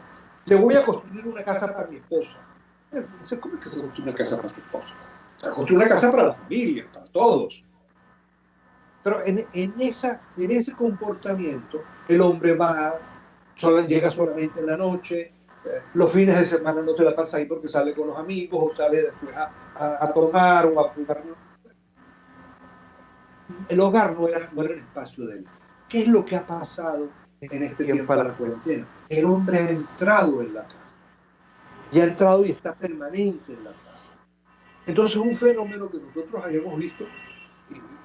le voy a construir una casa para mi esposa. ¿Cómo es que se construye una casa para su esposa? Se construye una casa para la familia, para todos. Pero en ese comportamiento, el hombre llega solamente en la noche, los fines de semana no se la pasa ahí porque sale con los amigos o sale después a tomar o a jugar. El hogar no era el espacio de él. ¿Qué es lo que ha pasado en este tiempo de la cuarentena? El hombre ha entrado en la casa. Y ha entrado y está permanente en la casa. Entonces, un fenómeno que nosotros habíamos visto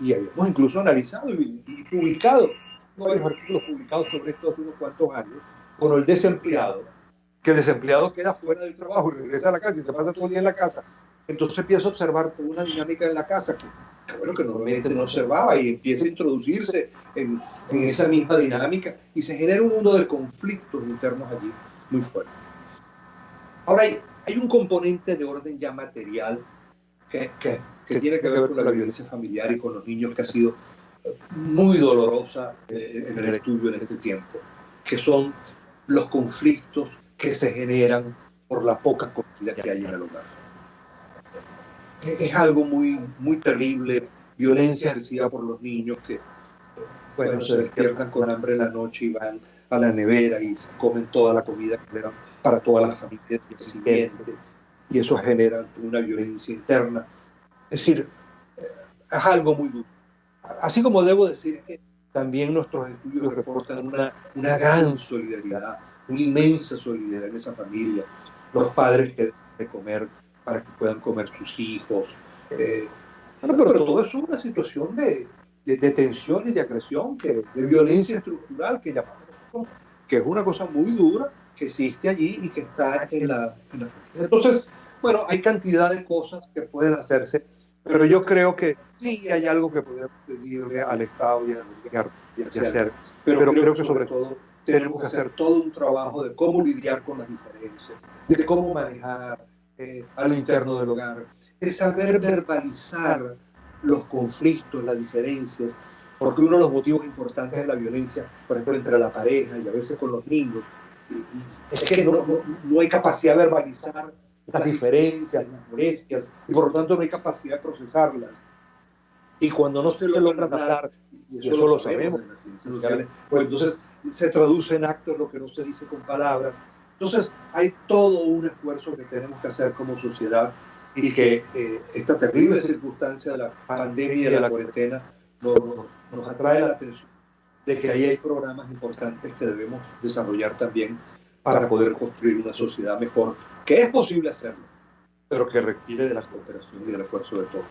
y habíamos incluso analizado y publicado, varios artículos publicados sobre esto hace unos cuantos años, con el desempleado, que el desempleado queda fuera del trabajo y regresa a la casa y se pasa todo el día en la casa. Entonces empieza a observar toda una dinámica en la casa que normalmente no observaba, y empieza a introducirse en esa misma dinámica y se genera un mundo de conflictos internos allí muy fuerte. Ahora hay un componente de orden ya material que tiene que ver con la violencia familiar y con los niños, que ha sido muy dolorosa en el estudio en este tiempo, que son los conflictos que se generan por la poca comida que hay en el hogar. Es algo muy terrible, violencia ejercida por los niños que se despiertan con hambre en la noche y van a la nevera y comen toda la comida que era para toda la familia del día siguiente, y eso genera una violencia interna. Es decir, es algo muy duro. Así como debo decir que también nuestros estudios reportan una gran solidaridad, una inmensa solidaridad en esa familia, los padres que deben de comer para que puedan comer sus hijos. Pero todo eso es una situación de tensión y de agresión, de violencia estructural que llamamos, que es una cosa muy dura que existe allí y que está en la familia. Entonces, bueno, hay cantidad de cosas que pueden hacerse, pero yo creo que sí hay algo que podemos pedirle al Estado y al gobierno y hacer, pero creo que sobre todo tenemos que hacer todo un trabajo de cómo lidiar con las diferencias, de cómo manejar a lo interno del hogar, de saber verbalizar los conflictos, las diferencias, porque uno de los motivos importantes de la violencia, por ejemplo, entre la pareja y a veces con los niños, es que no hay capacidad de verbalizar las diferencias, las molestias, y por lo tanto no hay capacidad de procesarlas. Y cuando no se lo logra tratar, y eso lo sabemos en las ciencias sociales, pues entonces se traduce en actos lo que no se dice con palabras. Entonces hay todo un esfuerzo que tenemos que hacer como sociedad, y que esta terrible circunstancia de la pandemia y de la cuarentena nos atrae la atención de que ahí hay programas importantes que debemos desarrollar también para poder construir una sociedad mejor, que es posible hacerlo, pero que requiere de la cooperación y del esfuerzo de todos.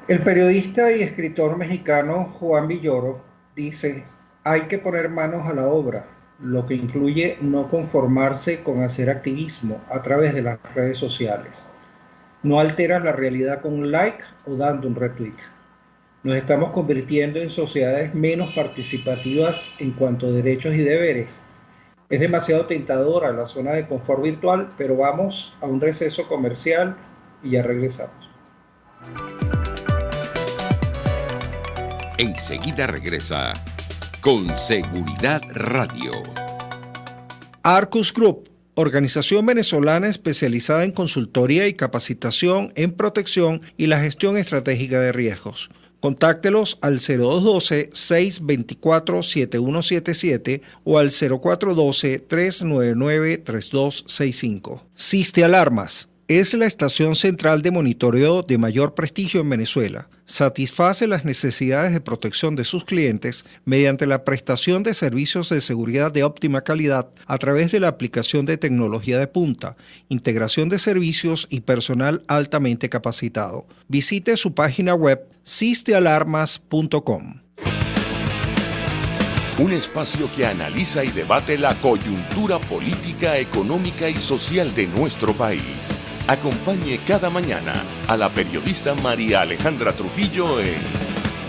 El periodista y escritor mexicano Juan Villoro dice: hay que poner manos a la obra, lo que incluye no conformarse con hacer activismo a través de las redes sociales. No alteras la realidad con un like o dando un retweet. Nos estamos convirtiendo en sociedades menos participativas en cuanto a derechos y deberes. Es demasiado tentadora la zona de confort virtual, pero vamos a un receso comercial y ya regresamos. Enseguida regresa Con Seguridad Radio. Arcus Group, organización venezolana especializada en consultoría y capacitación en protección y la gestión estratégica de riesgos. Contáctelos al 0212-624-7177 o al 0412-399-3265. Siste Alarmas es la estación central de monitoreo de mayor prestigio en Venezuela. Satisface las necesidades de protección de sus clientes mediante la prestación de servicios de seguridad de óptima calidad a través de la aplicación de tecnología de punta, integración de servicios y personal altamente capacitado. Visite su página web sistealarmas.com. Un espacio que analiza y debate la coyuntura política, económica y social de nuestro país. Acompañe cada mañana a la periodista María Alejandra Trujillo en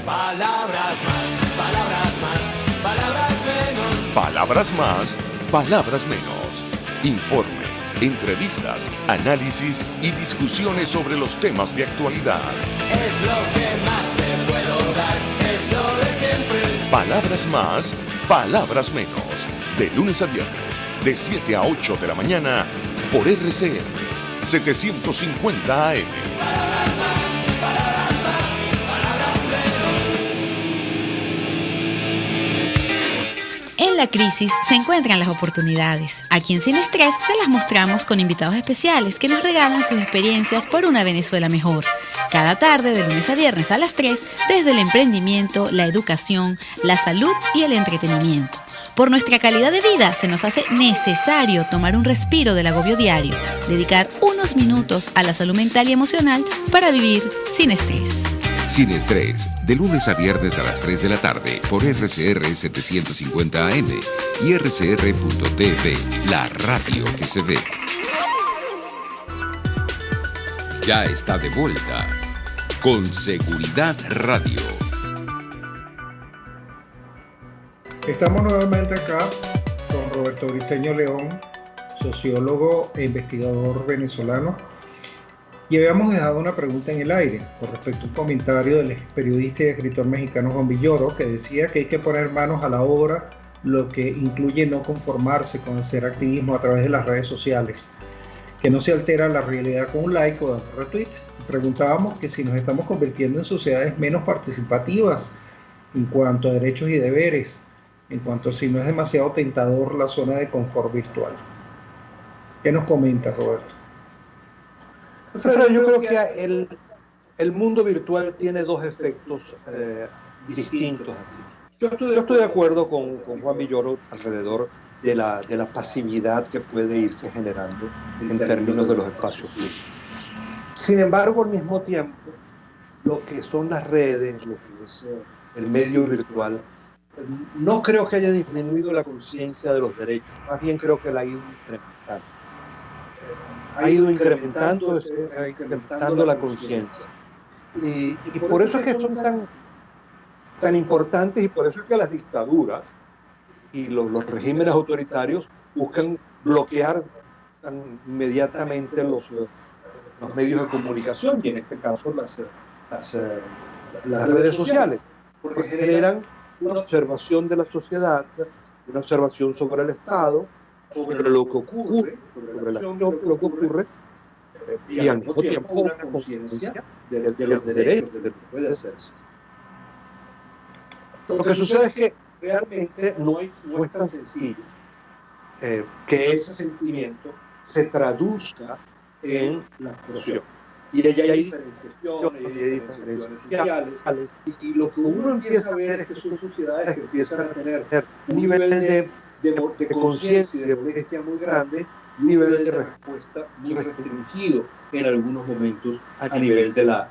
Palabras más, palabras más, palabras menos. Palabras más, palabras menos. Informes, entrevistas, análisis y discusiones sobre los temas de actualidad. Es lo que más te puedo dar, es lo de siempre. Palabras más, palabras menos. De lunes a viernes, de 7 a 8 de la mañana, por RCN 750 AM. Palabras más, palabras más, palabras menos. En la crisis se encuentran las oportunidades. Aquí en Sin Estrés se las mostramos con invitados especiales que nos regalan sus experiencias por una Venezuela mejor. Cada tarde, de lunes a viernes a las 3, desde el emprendimiento, la educación, la salud y el entretenimiento. Por nuestra calidad de vida se nos hace necesario tomar un respiro del agobio diario, dedicar unos minutos a la salud mental y emocional para vivir sin estrés. Sin Estrés, de lunes a viernes a las 3 de la tarde por RCR 750 AM y rcr.tv, la radio que se ve. Ya está de vuelta con Seguridad Radio. Estamos nuevamente acá con Roberto Briceño León, sociólogo e investigador venezolano, y habíamos dejado una pregunta en el aire con respecto a un comentario del periodista y escritor mexicano Juan Villoro, que decía que hay que poner manos a la obra, lo que incluye no conformarse con hacer activismo a través de las redes sociales, que no se altera la realidad con un like o dando retweet. Preguntábamos que si nos estamos convirtiendo en sociedades menos participativas en cuanto a derechos y deberes, en cuanto a si no es demasiado tentador la zona de confort virtual. ¿Qué nos comenta, Roberto? Alfredo, yo creo que el mundo virtual tiene dos efectos distintos aquí. Yo estoy de acuerdo con Juan Villoro alrededor de la pasividad que puede irse generando en términos de los espacios públicos. Sin embargo, al mismo tiempo, lo que son las redes, lo que es el medio virtual, no creo que haya disminuido la conciencia de los derechos, más bien creo que la ha ido incrementando. Ha ido incrementando la conciencia. Y por eso es que son tan importantes, y por eso es que las dictaduras y los regímenes autoritarios buscan bloquear tan inmediatamente los medios de comunicación, y en este caso las redes sociales, porque generan una observación de la sociedad, una observación sobre el Estado, sobre lo que ocurre, sobre la acción, lo que ocurre, y al mismo tiempo una conciencia de los derechos, de lo que puede hacerse. Lo que sucede es que realmente no es tan sencillo que ese sentimiento se traduzca en la expresión. Y allá hay diferenciaciones, hay diferenciaciones sociales, y lo que uno empieza a ver es que son sociedades que empiezan a tener un nivel de conciencia y de molestia muy grande, y un nivel de respuesta muy restringido en algunos momentos a nivel de la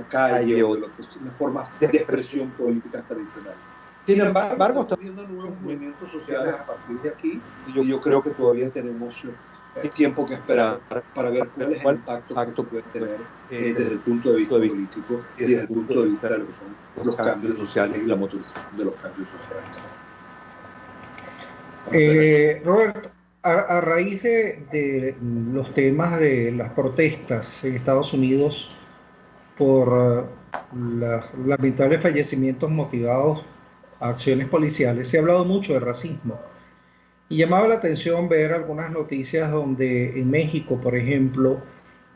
calle o de lo que son las formas de expresión política tradicional. Sin embargo, estamos viendo nuevos movimientos sociales a partir de aquí, y yo creo que todavía tenemos tiempo que esperar para ver cuál es el impacto que puede tener desde el punto de vista político y desde el punto de vista de lo que son los cambios sociales y la motorización de los cambios sociales. Roberto, a raíz de los temas de las protestas en Estados Unidos por los lamentables fallecimientos motivados a acciones policiales, se ha hablado mucho de racismo. Y llamaba la atención ver algunas noticias donde en México, por ejemplo,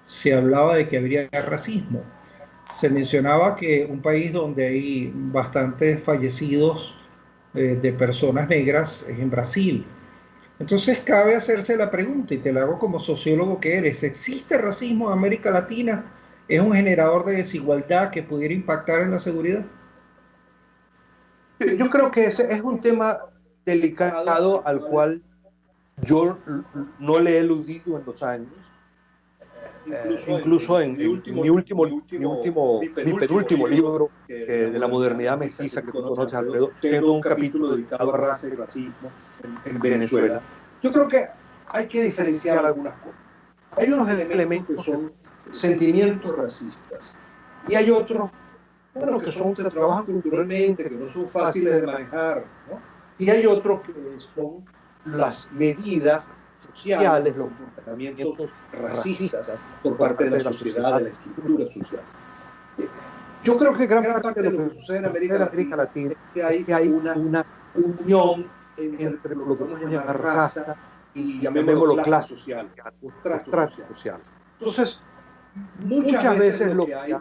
se hablaba de que habría racismo. Se mencionaba que un país donde hay bastantes fallecidos de personas negras es en Brasil. Entonces cabe hacerse la pregunta, y te la hago como sociólogo que eres: ¿existe racismo en América Latina? ¿Es un generador de desigualdad que pudiera impactar en la seguridad? Yo creo que ese es un tema delicado al cual yo no le he eludido en los años. Incluso en mi penúltimo libro de la modernidad mestiza que tú conoces, Alfredo, tengo un capítulo dedicado a raza y racismo en Venezuela. Yo creo que hay que diferenciar algunas cosas. Hay unos elementos que son sentimientos racistas y hay otros, bueno, que trabajan culturalmente, que no son fáciles de manejar, ¿no? Y hay otros que son las medidas sociales, los comportamientos racistas por parte de la sociedad, de la estructura social. Yo creo que gran parte de lo que sucede en América Latina es que hay una unión entre lo que podemos llamar raza y llamémoslo clase social, o trato social. Entonces, muchas veces lo que hay,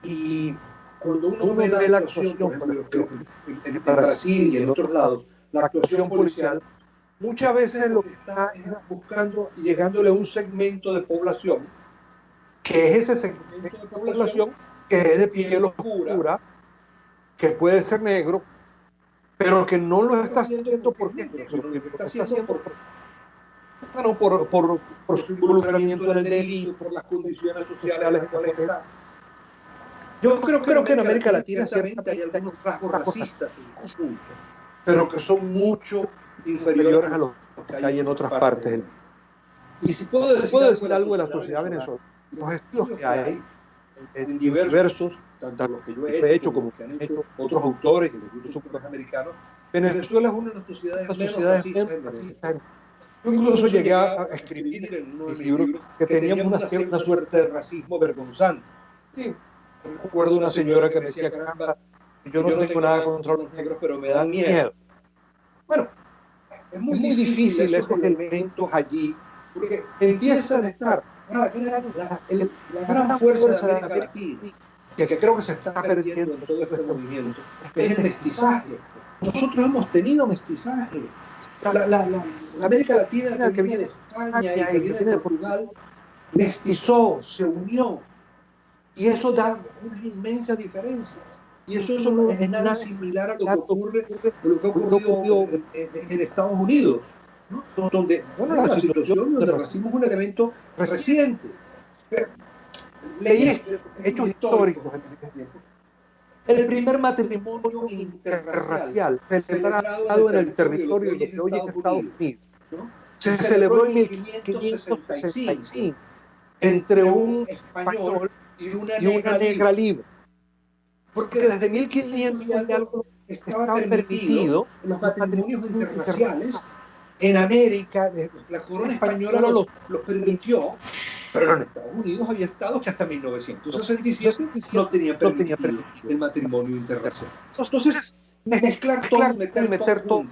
y cuando uno ve la actuación, por ejemplo, en Brasil y en otros lados, la actuación policial, muchas veces lo que está es buscando y llegándole a un segmento de población, que es ese segmento de población que es de piel oscura, que puede ser negro, pero que no lo está haciendo porque lo está haciendo por su involucramiento en el delito, por las condiciones sociales en las cuales está. Yo creo que en América Latina ciertamente hay algunos rasgos racistas en conjunto, pero que son mucho inferiores a los que hay en otras partes del mundo. Y si puedo decir algo de la sociedad venezolana, los estudios que hay en diversos, tanto los que yo he hecho como que han hecho otros autores, incluso americanos, Venezuela es una de las sociedades menos racistas. Yo incluso llegué a escribir en uno de mis libros que teníamos una suerte de racismo vergonzante. Sí, recuerdo una señora que me decía: caramba, yo no tengo nada contra los negros, pero me dan miedo. Bueno, es muy difícil esos elementos allí, porque empiezan a estar la gran fuerza de América Latina, que creo que se está perdiendo en todo este movimiento, es el mestizaje. Nosotros hemos tenido mestizaje. La América Latina que viene de España y que viene de Portugal mestizó, se unió, y eso da unas inmensas diferencias. Y eso no es nada similar a lo que ocurre, lo que ha ocurrido en Estados Unidos, ¿no? Donde la situación del racismo es un elemento reciente. Leí hechos históricos en este tiempo. El primer matrimonio interracial celebrado en el territorio de hoy es Estados Unidos, ¿no? Se celebró en 1565 entre un español y una negra libre. Porque desde 1500 y algo estaba permitido los matrimonios interraciales en América. La corona española los permitió, pero en Estados Unidos había estados que hasta 1967 no tenían permitido el matrimonio interracial. Entonces, mezclar todo, meter todo,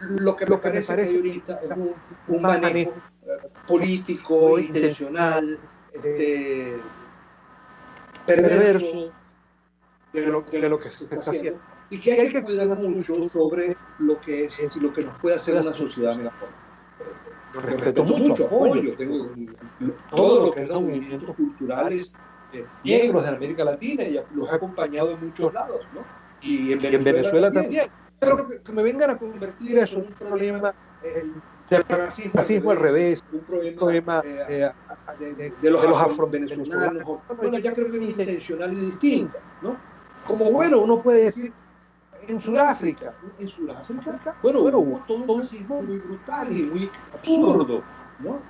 lo que me parece que ahorita es un manejo político, intencional, perverso de lo que se está haciendo, y que hay que cuidar mucho sobre lo que es y lo que nos puede hacer una sociedad mejor. Yo respeto mucho, apoyo, tengo todo lo que es los movimientos culturales negros de América Latina, y los he acompañado en muchos lados, ¿no? Y en Venezuela también. Pero que me vengan a convertir eso en un problema del racismo al revés, un problema de los afro-venezolanos. Bueno, ya creo que es intencional y distinta, ¿no? Como bueno, uno puede decir en Sudáfrica, bueno, hubo todo un racismo muy brutal y muy absurdo, ¿no?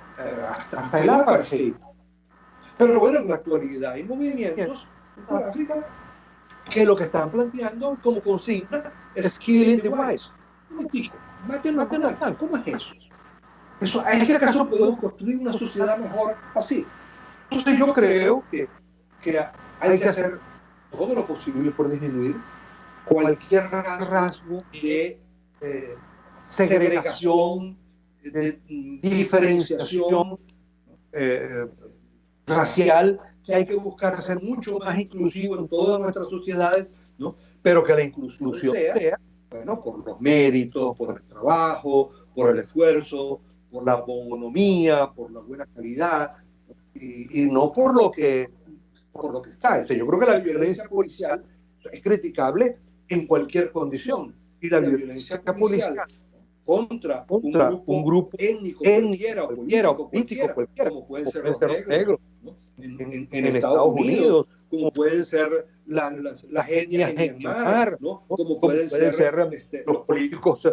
Hasta el apartheid. Pero bueno, en la actualidad hay movimientos en Sudáfrica que lo que están planteando como consigna es killing the whites. Mátenlo. ¿Cómo es eso? ¿Es que acaso podemos construir una sociedad mejor así? Entonces yo creo que hay que hacer todo lo posible por disminuir cualquier rasgo de segregación, de diferenciación racial, que hay que buscar ser mucho más inclusivo en todas nuestras sociedades, ¿no? Pero que la inclusión sea, bueno, por los méritos, por el trabajo, por el esfuerzo, por la bonomía, por la buena calidad, y no por lo que está. O sea, yo creo que la violencia policial es criticable en cualquier condición, y la violencia policial contra un grupo étnico cualquiera, o político cualquiera, como pueden ser los negros, ¿no? en Estados Unidos, como pueden ser las etnias en Myanmar, ¿no? Como pueden ser los políticos,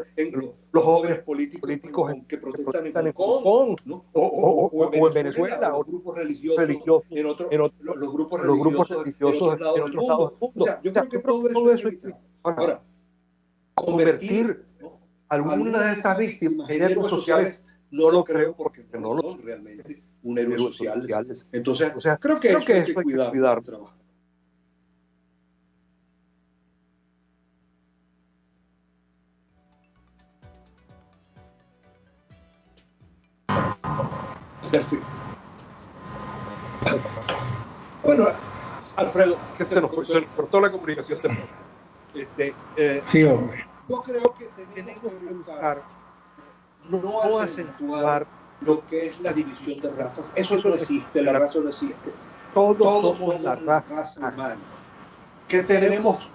los jóvenes políticos que protestan en Hong Kong, ¿no? o en Venezuela, o grupos religiosos los grupos religiosos en otros lados del mundo. O sea, yo creo que todo eso es ahora, convertir algunas de estas víctimas en héroes sociales, no lo creo, porque no lo son realmente un héroe social. Entonces, creo que hay que cuidar el trabajo. Perfecto. Bueno, Alfredo, que se nos cortó la comunicación. Sí, hombre. Yo creo que tenemos que buscar no acentuar lo que es la división de razas. Eso no existe, la raza no existe. Todos somos la raza humana. Que tenemos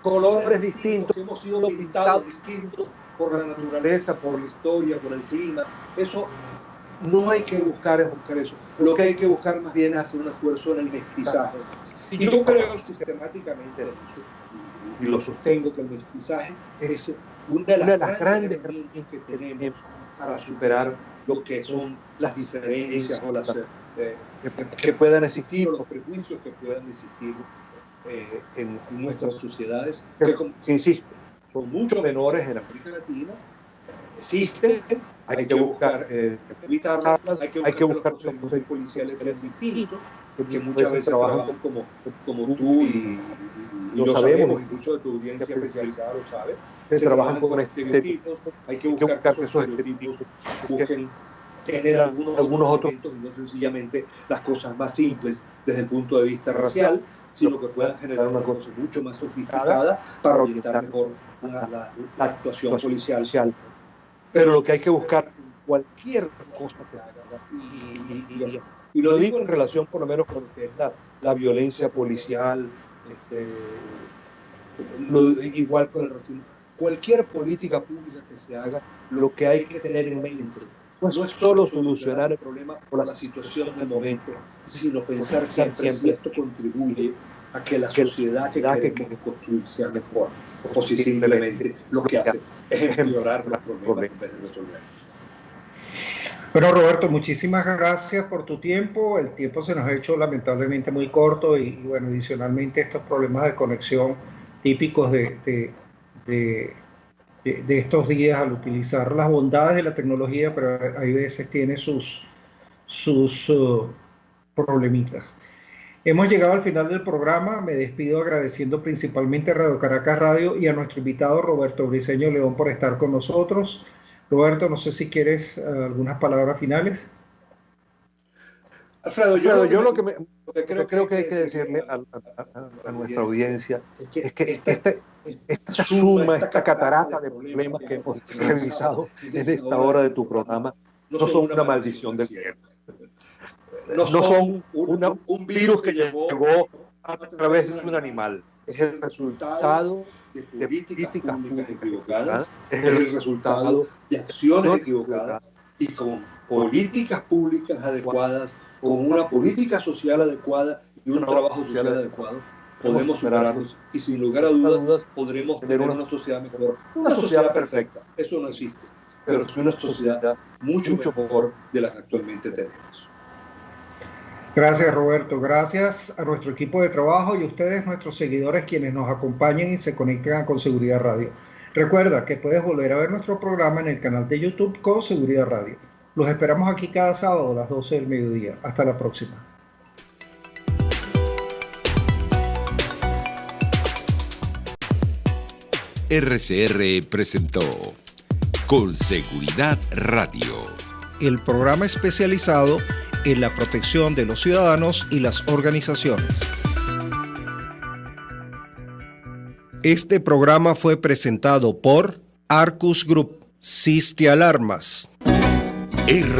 colores distintos, que hemos sido pintados distintos por la naturaleza, por la historia, por el clima. Eso no hay que buscar eso. Lo que hay que buscar más bien es hacer un esfuerzo en el mestizaje. Y yo creo sistemáticamente, y lo sostengo, que el mestizaje es una de las grandes herramientas que tenemos para superar lo que son las diferencias o las que puedan existir, o los prejuicios que puedan existir en nuestras sociedades, que insisto, son mucho menores en América Latina, existen, hay que buscar evitarlas, hay que buscar que los procedimientos policiales sean distintos, que muchas veces trabajan como tú y lo sabemos, y mucho de tu audiencia especializada lo sabe, que trabajan con estereotipos. Hay que buscar que esos estereotipos busquen tener algunos otros elementos, y no sencillamente las cosas más simples desde el punto de vista racial, sino que puedan generar una cosa mucho más sofisticada para orientar mejor la actuación policial. Pero lo que hay que buscar, cualquier cosa que se haga, y lo digo en relación por lo menos con lo que es la violencia policial, igual con el racismo, cualquier política pública que se haga, lo que hay que tener en mente no es solo solucionar el problema o la situación del momento, sino pensar siempre si esto contribuye a que la sociedad que queremos construir sea mejor, o si simplemente lo que hace es empeorar los problemas en vez de resolver. Bueno, Roberto, muchísimas gracias por tu tiempo. El tiempo se nos ha hecho lamentablemente muy corto y bueno, adicionalmente estos problemas de conexión típicos de estos días al utilizar las bondades de la tecnología, pero hay veces tiene sus problemitas. Hemos llegado al final del programa. Me despido agradeciendo principalmente a Radio Caracas Radio y a nuestro invitado Roberto Briceño León por estar con nosotros. Roberto, no sé si quieres algunas palabras finales. Alfredo, yo lo que creo que hay que decirle a nuestra audiencia es que esta suma, esta catarata de problemas que hemos revisado en esta hora de tu programa no son una maldición del cielo. No son un virus que llegó a través de un animal. Es el resultado de políticas públicas equivocadas, es el resultado de acciones equivocadas, y con políticas públicas adecuadas, con una política social adecuada y un trabajo social adecuado, podemos superarnos, y sin lugar a dudas podremos tener una sociedad mejor. Una sociedad perfecta, eso no existe, pero es una sociedad mucho mejor de la que actualmente tenemos. Gracias, Roberto. Gracias a nuestro equipo de trabajo y a ustedes, nuestros seguidores, quienes nos acompañan y se conectan con Seguridad Radio. Recuerda que puedes volver a ver nuestro programa en el canal de YouTube con Seguridad Radio. Los esperamos aquí cada sábado a las 12 del mediodía. Hasta la próxima. RCR presentó Con Seguridad Radio. El programa especializado en la protección de los ciudadanos y las organizaciones. Este programa fue presentado por Arcus Group, Siste Alarmas.